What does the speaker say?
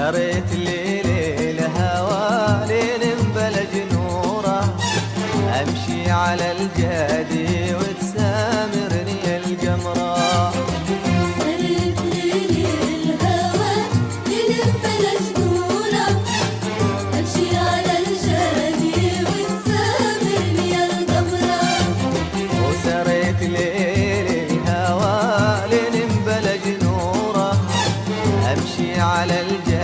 سريت ليل الهوى لين بلج نوره، امشي على الجادي وتسامرني القمره. سريت ليل الهوى لين بلج نوره، امشي على الجادي وتسامرني القمره. وسريت ليل الهوى لين بلج نوره، امشي على الجادي